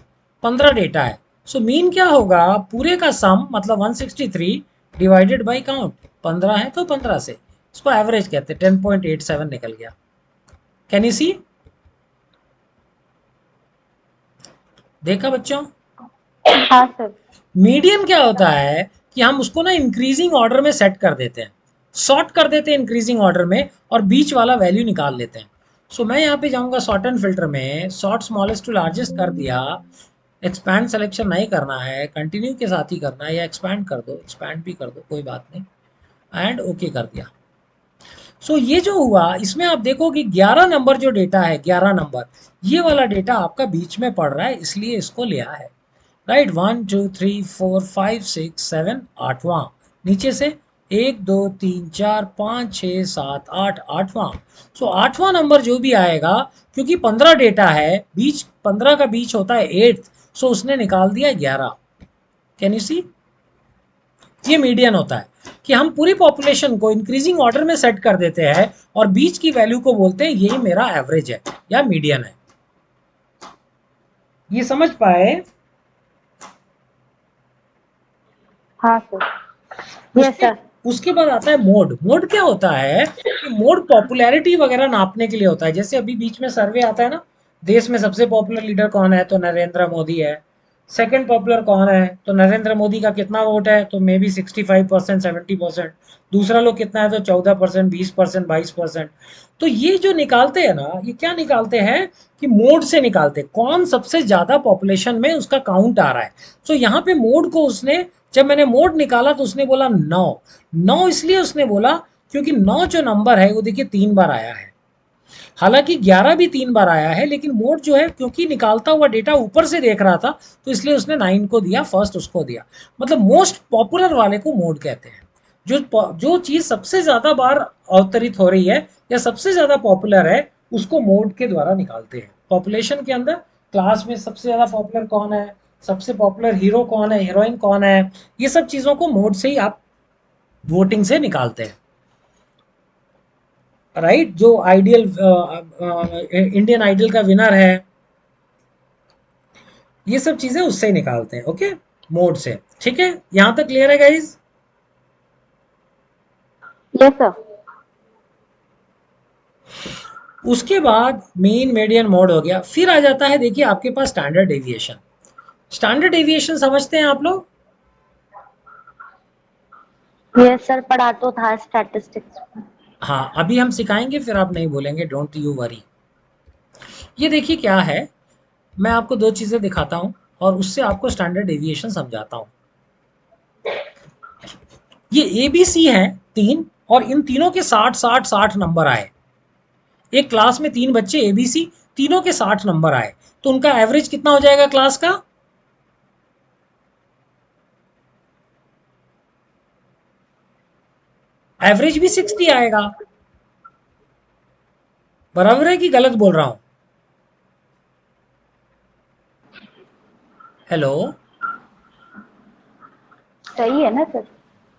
15 डेटा है। सो मीन क्या होगा, पूरे का सम मतलब 163 डिवाइडेड बाई काउंट, 15 है तो 15 से, इसको एवरेज कहते हैं। 10.87 निकल गया। Can you see? देखा बच्चों? हाँ सर। मीडियन क्या होता है कि हम उसको ना इंक्रीजिंग ऑर्डर में सेट कर देते हैं, सॉर्ट कर देते हैं इंक्रीजिंग ऑर्डर में, और बीच वाला वैल्यू निकाल लेते हैं। सो मैं यहाँ पे जाऊंगा सॉर्ट एंड फिल्टर में, सॉर्ट स्मॉलेस्ट टू लार्जेस्ट कर दिया, एक्सपैंड सिलेक्शन नहीं करना है, कंटिन्यू के साथ ही करना है, या एक्सपैंड कर दो, एक्सपैंड भी कर दो, कोई बात नहीं, एंड ओके कर दिया। सो ये जो हुआ इसमें आप देखो कि 11 नंबर जो डेटा है, 11 नंबर, ये वाला डेटा आपका बीच में पड़ रहा है, इसलिए इसको लिया है, राइट। 1 2 3 4 5 6 7, आठवां, नीचे से 1 2 3 4 5 6 7 8, आठवां। सो आठवां नंबर जो भी आएगा, क्योंकि 15 डेटा है, बीच 15 का बीच होता है 8th, सो उसने निकाल दिया 11। Can you see? ये मीडियन होता है कि हम पूरी पॉपुलेशन को इंक्रीजिंग ऑर्डर में सेट कर देते हैं और बीच की वैल्यू को बोलते हैं यही मेरा एवरेज है या मीडियन है। ये समझ पाए? हाँ सर। यस उसके सर। उसके बाद आता है मोड। मोड क्या होता है कि मोड पॉपुलैरिटी वगैरह नापने के लिए होता है। जैसे अभी बीच में सर्वे आता है ना, देश में सबसे पॉपुलर लीडर कौन है, तो नरेंद्र मोदी है। सेकंड पॉपुलर कौन है, तो नरेंद्र मोदी का कितना वोट है, तो मे बी 65%, 70%। दूसरा लोग कितना है, तो 14%, 20%, 22%। तो ये जो निकालते हैं ना, ये क्या निकालते हैं कि मोड से निकालते हैं, कौन सबसे ज्यादा पॉपुलेशन में उसका काउंट आ रहा है। तो यहाँ पे मोड को उसने, जब मैंने मोड निकाला तो उसने बोला 9। 9 इसलिए उसने बोला क्योंकि 9 जो नंबर है वो देखिए 3 बार आया है। हालांकि 11 भी 3 बार आया है, लेकिन मोड जो है क्योंकि निकालता हुआ डेटा ऊपर से देख रहा था, तो इसलिए उसने 9 को दिया, फर्स्ट उसको दिया। मतलब मोस्ट पॉपुलर वाले को मोड कहते हैं। जो चीज सबसे ज्यादा बार अवतरित हो रही है या सबसे ज्यादा पॉपुलर है, उसको मोड के द्वारा निकालते हैं। पॉपुलेशन के अंदर क्लास में सबसे ज्यादा पॉपुलर कौन है, सबसे पॉपुलर हीरो कौन है, हीरोइन कौन है, ये सब चीजों को मोड से ही आप वोटिंग से निकालते हैं, राइट। जो आइडियल इंडियन आइडल का विनर है, ये सब चीजें उससे ही निकालते हैं, ओके, मोड से। ठीक है, यहां तक क्लियर है गाइज? Yes sir. उसके बाद मीन मीडियन मोड हो गया, फिर आ जाता है देखिए आपके पास स्टैंडर्ड डेविएशन। स्टैंडर्ड डेविएशन समझते हैं आप लोग? यस सर, पढ़ा तो था स्टैटिस्टिक्स। हाँ, अभी हम सिखाएंगे, फिर आप नहीं बोलेंगे, डोंट यू वरी। ये देखिए क्या है, मैं आपको दो चीजें दिखाता हूं और उससे आपको स्टैंडर्ड डेविएशन समझाता हूं। ये एबीसी है तीन, और इन तीनों के 60 नंबर आए। एक क्लास में तीन बच्चे एबीसी, तीनों के 60 नंबर आए, तो उनका एवरेज कितना हो जाएगा क्लास का? एवरेज भी 60 आएगा। बराबर है कि गलत बोल रहा हूं? हेलो? सही है ना सर?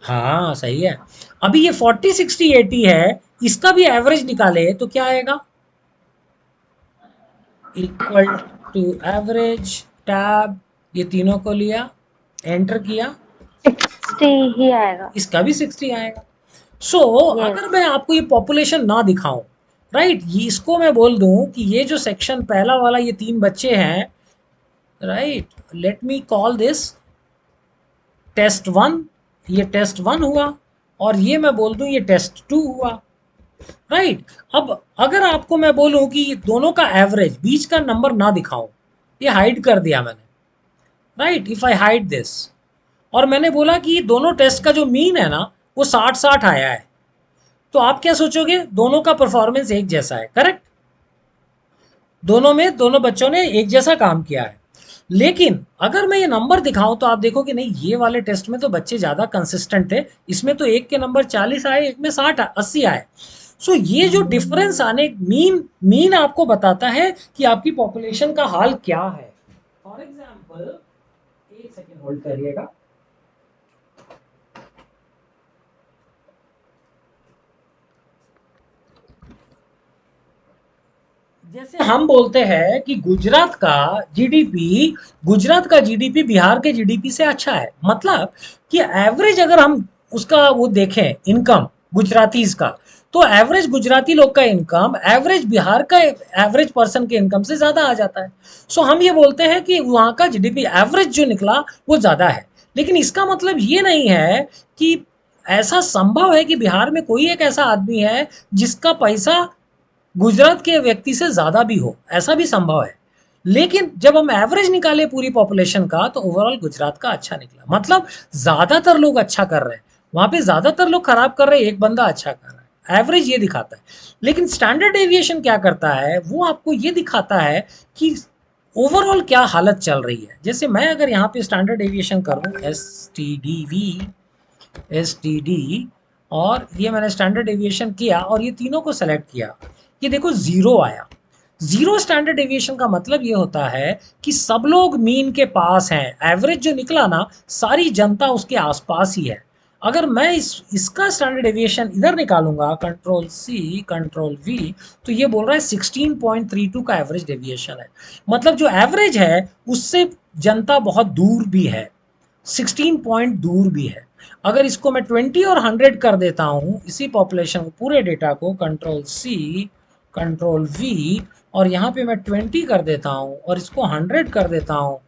हाँ सही है। अभी ये 40 60 80 है, इसका भी एवरेज निकाले तो क्या आएगा? इक्वल टू एवरेज, टैब, ये तीनों को लिया, एंटर किया, 60 ही आएगा। इसका भी 60 आएगा। So yes. अगर मैं आपको ये पॉपुलेशन ना दिखाऊं, राइट, ये इसको मैं बोल दूं कि ये जो सेक्शन पहला वाला ये तीन बच्चे हैं, right, let me call this test one, ये टेस्ट वन हुआ, और ये मैं बोल दूं ये टेस्ट टू हुआ, राइट। अब अगर आपको मैं बोलूं कि ये दोनों का एवरेज, बीच का नंबर ना दिखाऊं, ये हाइड कर दिया मैंने, right, if I hide this, और मैंने बोला कि दोनों टेस्ट का जो मीन है ना वो 60 आया है, तो आप क्या सोचोगे? दोनों का परफॉर्मेंस एक जैसा है, करेक्ट? दोनों में दोनों बच्चों ने एक जैसा काम किया है। लेकिन अगर मैं ये नंबर दिखाऊं तो आप देखोगे नहीं, ये वाले टेस्ट में तो बच्चे ज्यादा कंसिस्टेंट थे, इसमें तो एक के नंबर 40 आए, एक में 60 80 आए। सो ये जो डिफरेंस आने, मीन मीन आपको बताता है कि आपकी पॉपुलेशन का हाल क्या है। फॉर एग्जाम्पल, एक सेकेंड होल्ड करिएगा। जैसे हम बोलते हैं कि गुजरात का जीडीपी बिहार के जीडीपी से अच्छा है, मतलब कि एवरेज अगर हम उसका वो देखें इनकम गुजरातीज का, तो एवरेज गुजराती लोग का इनकम एवरेज बिहार का एवरेज पर्सन के इनकम से ज्यादा आ जाता है। सो हम ये बोलते हैं कि वहां का जीडीपी एवरेज जो निकला वो ज्यादा है। लेकिन इसका मतलब ये नहीं है कि ऐसा संभव है कि बिहार में कोई एक ऐसा आदमी है जिसका पैसा गुजरात के व्यक्ति से ज्यादा भी हो, ऐसा भी संभव है। लेकिन जब हम एवरेज निकाले पूरी पॉपुलेशन का, तो ओवरऑल गुजरात का अच्छा निकला, मतलब ज्यादातर लोग अच्छा कर रहे हैं, वहां पे ज्यादातर लोग खराब कर रहे हैं, एक बंदा अच्छा कर रहा है, एवरेज ये दिखाता है। लेकिन स्टैंडर्ड डेविएशन क्या करता है, वो आपको ये दिखाता है कि ओवरऑल क्या हालत चल रही है। जैसे मैं अगर यहाँ पे स्टैंडर्ड डेविएशन करूँ, एस टी डी, और ये मैंने स्टैंडर्ड डेविएशन किया और ये तीनों को सेलेक्ट किया, ये देखो जीरो आया। जीरो स्टैंडर्ड डेविएशन का मतलब ये होता है कि सब लोग मीन के पास हैं, एवरेज जो निकला ना सारी जनता उसके आसपास ही है। अगर मैं इसका स्टैंडर्ड डेविएशन इधर निकालूंगा, कंट्रोल सी कंट्रोल वी, तो ये बोल रहा है 16.32 का एवरेज डेविएशन है, मतलब जो एवरेज है उससे जनता बहुत दूर भी है, 16 पॉइंट दूर भी है। अगर इसको मैं 20 और 100 कर देता हूँ, इसी पॉपुलेशन को पूरे डेटा को कंट्रोल सी कंट्रोल वी, और यहाँ पे मैं 20 कर देता हूँ और इसको 100 कर देता हूँ,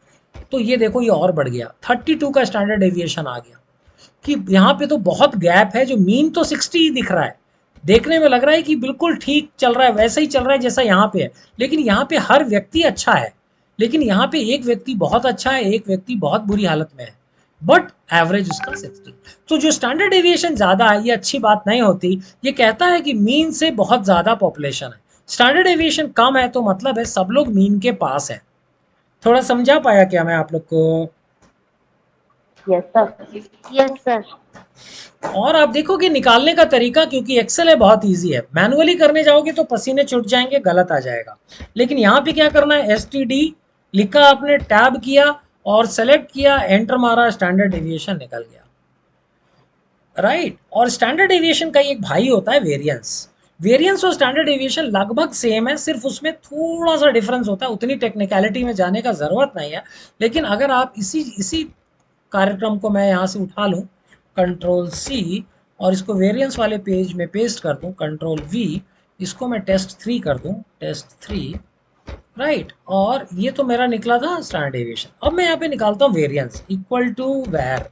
तो ये देखो ये और बढ़ गया, 32 का स्टैंडर्ड डेविएशन आ गया। कि यहाँ पे तो बहुत गैप है, जो मीन तो 60 ही दिख रहा है, देखने में लग रहा है कि बिल्कुल ठीक चल रहा है, वैसा ही चल रहा है जैसा यहाँ पे है, लेकिन यहाँ पे हर व्यक्ति अच्छा है, लेकिन यहाँ पे एक व्यक्ति बहुत अच्छा है, एक व्यक्ति बहुत बुरी हालत में है, बट एवरेज उसका 60। तो जो स्टैंडर्ड डेविएशन ज्यादा है ये अच्छी बात नहीं होती, ये कहता है कि मीन से बहुत ज्यादा पॉपुलेशन है। स्टैंडर्ड डेविएशन कम है तो मतलब है सब लोग मीन के पास है। थोड़ा समझा पाया क्या मैं आप लोग को? Yes sir. Yes sir. और आप देखोगे निकालने का तरीका, क्योंकि एक्सेल है बहुत इजी है, मैनुअली करने जाओगे तो पसीने छूट जाएंगे, गलत आ जाएगा। लेकिन यहाँ पे क्या करना है, एस टी डी लिखा आपने, टैब किया और सेलेक्ट किया, एंटर मारा, स्टैंडर्ड डेविएशन निकल गया, राइट। और स्टैंडर्ड डेविएशन का एक भाई होता है वेरिएंस। वेरिएंस और स्टैंडर्ड डेविएशन लगभग सेम है, सिर्फ उसमें थोड़ा सा डिफरेंस होता है, उतनी टेक्निकलिटी में जाने का जरूरत नहीं है। लेकिन अगर आप इसी इसी कार्यक्रम को मैं यहाँ से उठा लूँ, कंट्रोल सी, और इसको वेरिएंस वाले पेज में पेस्ट कर दूँ, कंट्रोल वी, इसको मैं टेस्ट 3 कर दूं, टेस्ट 3, राइट। और ये तो मेरा निकला था स्टैंडर्ड डेविएशन। अब मैं यहाँ पे निकालता हूँ variance equal to var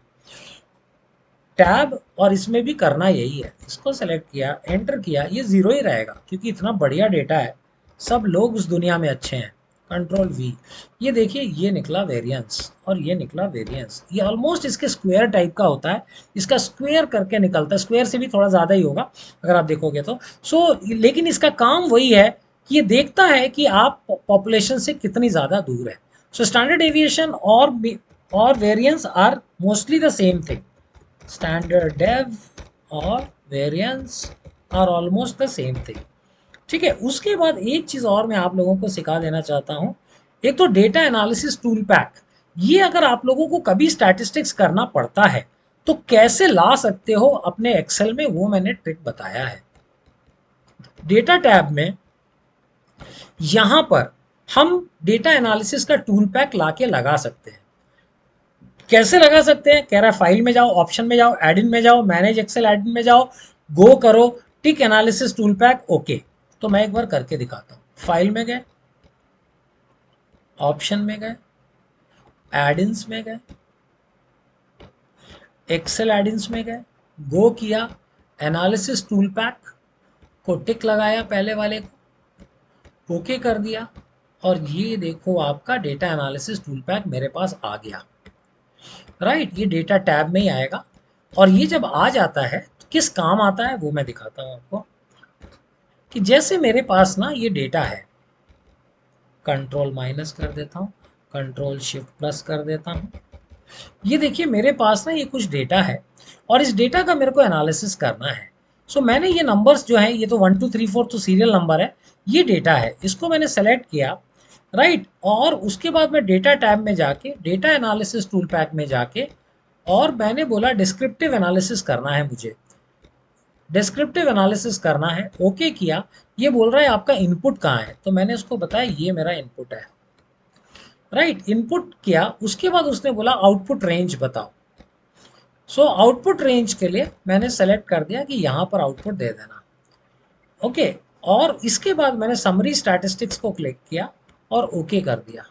tab, और इसमें भी करना यही है, इसको सेलेक्ट किया, एंटर किया, ये जीरो ही रहेगा क्योंकि इतना बढ़िया डेटा है, सब लोग उस दुनिया में अच्छे हैं। कंट्रोल वी, ये देखिए ये निकला वेरिएंस और ये निकला वेरिएंस, ये ऑलमोस्ट इसके स्क्वायर टाइप का होता है, इसका स्क्वायर करके निकलता है, स्क्वायर से भी थोड़ा ज़्यादा ही होगा अगर आप देखोगे तो। लेकिन इसका काम वही है कि ये देखता है कि आप पॉपुलेशन से कितनी ज़्यादा दूर है। सो स्टैंडर्ड एविएशन और variance are mostly the same thing. Standard dev और variance are almost the same thing. ठीक है, उसके बाद एक चीज़ और मैं आप लोगों को सिखा देना चाहता हूँ, एक तो डेटा एनालिसिस टूल पैक। ये अगर आप लोगों को कभी स्टैटिस्टिक्स करना पड़ता है तो कैसे ला सकते हो अपने एक्सेल में, वो मैंने ट्रिक बताया है। डेटा टैब में यहां पर हम डेटा एनालिसिस का टूल पैक लाके लगा सकते हैं। कैसे लगा सकते हैं, कह रहा है फाइल में जाओ, ऑप्शन में जाओ, एड इन में जाओ, मैनेज एक्सेल एड इन में जाओ, गो करो, टिक एनालिसिस टूल पैक, ओके। तो मैं एक बार करके दिखाता हूँ। फाइल में गए, ऑप्शन में गए, एड इन्स में गए, एक्सेल एड इन्स में गए, गो किया, एनालिसिस टूल पैक को टिक लगाया पहले वाले को, ओके कर दिया, और ये देखो आपका डेटा एनालिसिस टूल पैक मेरे पास आ गया। राइट, ये डेटा टैब में ही आएगा, और ये जब आ जाता है तो किस काम आता है वो मैं दिखाता हूँ आपको। कि जैसे मेरे पास ना ये डेटा है, कंट्रोल माइनस कर देता हूँ, कंट्रोल शिफ्ट प्लस कर देता हूँ, ये देखिए मेरे पास ना ये कुछ डेटा है, और इस डेटा का मेरे को एनालिसिस करना है। सो मैंने ये नंबर्स जो है, ये तो 1 2 3 4 तो सीरियल नंबर है, ये डेटा है, इसको मैंने सेलेक्ट किया, राइट। और उसके बाद मैं डेटा टैब में जाके, डेटा एनालिसिस टूल पैक में जाके, और मैंने बोला डिस्क्रिप्टिव एनालिसिस करना है मुझे, डिस्क्रिप्टिव एनालिसिस करना है, ओके किया। ये बोल रहा है आपका इनपुट कहाँ है, तो मैंने उसको बताया ये मेरा इनपुट है, राइट। इनपुट किया, उसके बाद उसने बोला आउटपुट रेंज बताओ। सो आउटपुट रेंज के लिए मैंने सेलेक्ट कर दिया कि यहाँ पर आउटपुट दे देना, ओके। और इसके बाद मैंने समरी स्टैटिस्टिक्स को क्लिक किया और ओके कर दिया।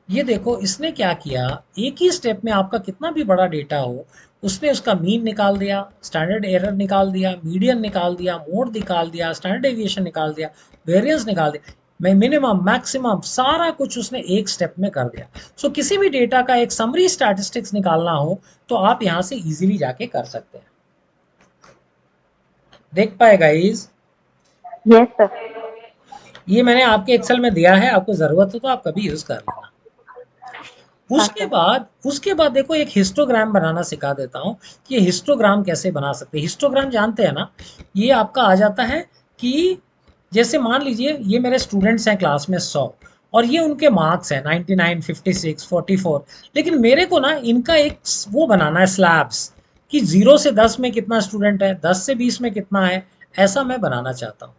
ये देखो इसने क्या किया, एक ही स्टेप में आपका कितना भी बड़ा डेटा हो, उसने उसका मीन निकाल दिया, स्टैंडर्ड एरर निकाल दिया, मीडियन निकाल दिया, मोड निकाल दिया, स्टैंडर्ड डेविएशन निकाल दिया, वेरिएंस निकाल दिया, मैं मिनिमम मैक्सिमम सारा कुछ उसने एक स्टेप में कर दिया। सो किसी भी डेटा का एक समरी स्टैटिस्टिक्स निकालना हो तो आप यहाँ से इजीली जाके कर सकते हैं। देख पाए गाइस, यस सर। ये मैंने आपके एक्सेल में दिया है, आपको जरूरत हो तो आप कभी यूज कर लेना। हाँ उसके सर। बाद उसके बाद देखो एक हिस्टोग्राम बनाना सिखा देता हूँ कि ये हिस्टोग्राम कैसे बना सकते हैं। हिस्टोग्राम जानते हैं ना, ये आपका आ जाता है कि जैसे मान लीजिए ये मेरे स्टूडेंट्स हैं क्लास में 100, और ये उनके मार्क्स हैं 99 56 44, लेकिन मेरे को ना इनका एक वो बनाना है स्लैब्स, कि 0 से 10 में कितना स्टूडेंट है, 10 से 20 में कितना है, ऐसा मैं बनाना चाहता हूँ,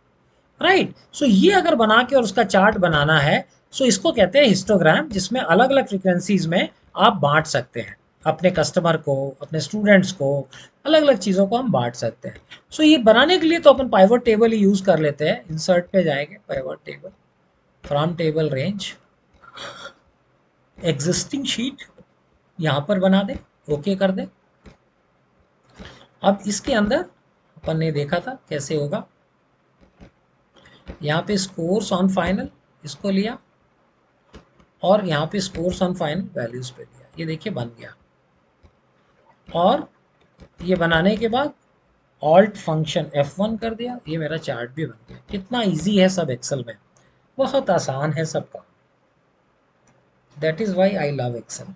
राइट। सो ये अगर बना के और उसका चार्ट बनाना है, सो इसको कहते हैं हिस्टोग्राम, जिसमें अलग अलग फ्रीक्वेंसीज में आप बांट सकते हैं अपने कस्टमर को, अपने स्टूडेंट्स को, अलग अलग चीज़ों को हम बांट सकते हैं। सो ये बनाने के लिए तो अपन पाइवट टेबल ही यूज़ कर लेते हैं। इंसर्ट पे जाएंगे, pivot table, from table range, existing sheet यहाँ पर बना दे, ओके कर दे। अब इसके अंदर अपन ने देखा था कैसे होगा, यहाँ पे स्कोर्स ऑन फाइनल इसको लिया, और यहाँ पे स्कोर्स ऑन फाइनल वैल्यूज पे दिया, ये देखिए बन गया। और ये बनाने के बाद ऑल्ट फंक्शन F1 कर दिया, ये मेरा चार्ट भी बन गया। कितना इजी है सब एक्सेल में, बहुत आसान है सबका। That is why I love Excel.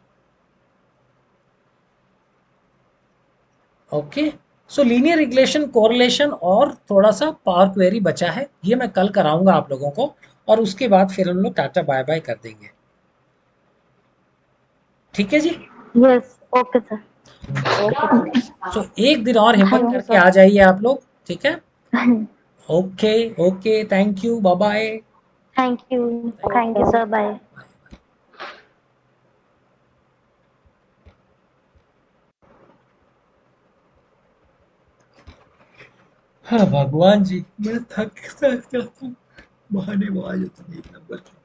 Okay, so linear regression, correlation और थोड़ा सा पावर क्वेरी बचा है, ये मैं कल कराऊंगा आप लोगों को, और उसके बाद फिर हम लोग टाटा बाय बाय कर देंगे। ठीक है जी। Yes okay sir. Okay so एक दिन और हिम्मत थैंक यू करके आ सर। जाइए आप लोग, ठीक है। Okay, okay, thank you, bye bye. Thank you sir, bye. हाँ भगवान जी, मैं थक थक जाता हूँ। बहानेबाज हो तुम एक नंबर की।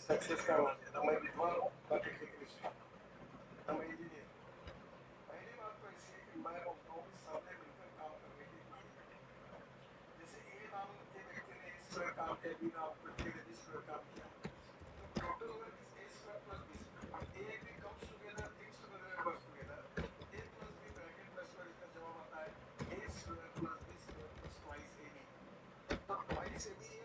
सक्सेस का नाम है ना। मैं विद्वान हूँ ना टेक्निकल स्टूडेंट ना मैं इंजीनियर। पहली बात तो ऐसी है कि मैं मानता हूँ कि सबने मिलकर काम करने की एक बात है। जैसे ए नाम के व्यक्ति ने ए स्क्वायर काम किया, बी नाम व्यक्ति ने बी स्क्वायर काम किया, तो total work is A square plus B square. A B comes together, things together and works together. A plus B bracket में स्क्वायर, इसका जवाब आता है A square plus B square plus twice A B. तो ट्वाइस ए बी